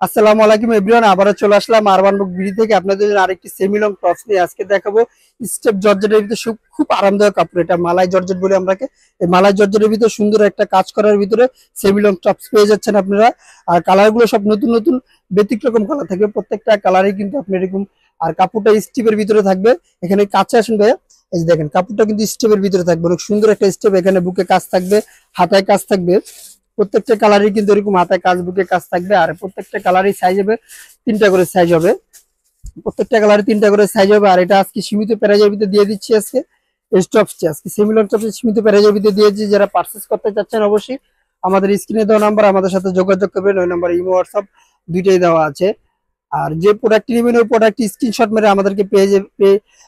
আসসালামু আলাইকুম এভরিওয়ান, আবারও চলে আসলাম আরবান বুক বিডি থেকে আপনাদের জন্য আরেকটি সেমি লং টপস নিয়ে আজকে দেখাবো। স্টেপ জর্জেটের ভিতরে খুব আরামদায়ক কাপড়, এটা মালাই জর্জেট বলে আমরাকে। এই মালাই জর্জেটের ভিতরে সুন্দর একটা কাজ করার ভিতরে সেমি লং টপস পেয়ে যাচ্ছেন আপনারা। আর কালার গুলো সব নতুন নতুন ব্যতিক্রম কালার থাকবে, প্রত্যেকটা কালারই কিন্তু আপনি এরকম। আর কাপড়টা স্টিপের ভিতরে থাকবে। এখানে কাছে আসুন ভাইয়া, এই যে দেখেন কাপড়টা কিন্তু স্টেপের ভিতরে থাকবে, অনেক সুন্দর একটা স্টেপ। এখানে বুকে কাজ থাকবে, হাতায় কাজ থাকবে। প্রত্যেকটা কালারই কিন্তু এরকম হাতায় কাজ, বুকে কাজ থাকবে। আর প্রত্যেকটা কালারই সাইজ হবে, তিনটা করে সাইজ হবে। প্রত্যেকটা কালারে তিনটা করে সাইজ হবে। আর এটা আজকে সীমিত প্রাইজের ভিতরে দিয়ে দিচ্ছি। আজকে স্টপসটি আজকে সেমিলন টপস সীমিত প্রাইজের ভিতরে দিয়েছি। যারা পারচেজ করতে চাচ্ছেন অবশ্যই আমাদের স্ক্রিনে দেওয়া নাম্বার, আমাদের সাথে যোগাযোগ করবেন। ওই নাম্বার ইমো হোয়াটসঅ্যাপ দুইটাই দেওয়া আছে। আর যে প্রোডাক্টটি নেবেন ওই প্রোডাক্টটি স্ক্রিনশট মেরে আমাদেরকে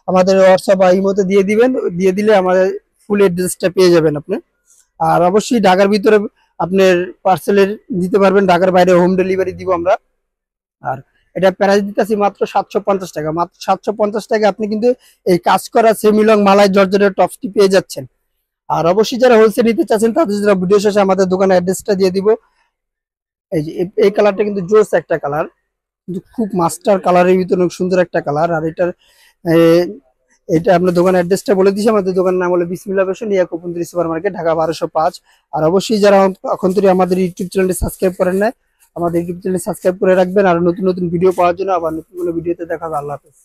আমাদের হোয়াটসঅ্যাপ বা ইমোতে দিয়ে দিবেন। দিয়ে দিলে আমাদের ফুল অ্যাড্রেসটা পেয়ে যাবেন আপনি। আর অবশ্যই ঢাকার ভিতরে আপনার পার্সেলের দিতে পারবেন, ঢাকার বাইরে হোম ডেলিভারি দিব আমরা। আর এটা প্রাইস দিতেছি মাত্র 750 টাকা। মাত্র 750 টাকা আপনি কিন্তু এই কাজ করা সেমিলং মালাই জর্জেটের টপসটি পেয়ে যাচ্ছেন। আর অবশ্যই যারা হোলসেল নিতে চাচ্ছেন তাদের জন্য ভিডিও শেষে আমাদের দোকানের অ্যাড্রেসটা দিয়ে দিব। এই যে এই কালারটা কিন্তু জোস একটা কালার, কিন্তু খুব মাস্টার কালারের ভিতরে অনেক সুন্দর একটা কালার। আর এটার এটা আপনার দোকানের অ্যাড্রেসটা বলে দিচ্ছি। আমাদের দোকানের নাম হলো বিসমিল্লাহ ফ্যাশন, ইয়াকুবুন্দ্রি সুপার মার্কেট, ঢাকা 1205। আর অবশ্যই যারা এখন থেকে আমাদের ইউটিউব চ্যানেলটি সাবস্ক্রাইব করেন না, আমাদের ইউটিউব চ্যানেল সাবস্ক্রাইব করে রাখবেন। আর নতুন নতুন ভিডিও পাওয়ার জন্য আবার নতুন কোনো ভিডিওতে দেখা হবে। আল্লাহ হাফেজ।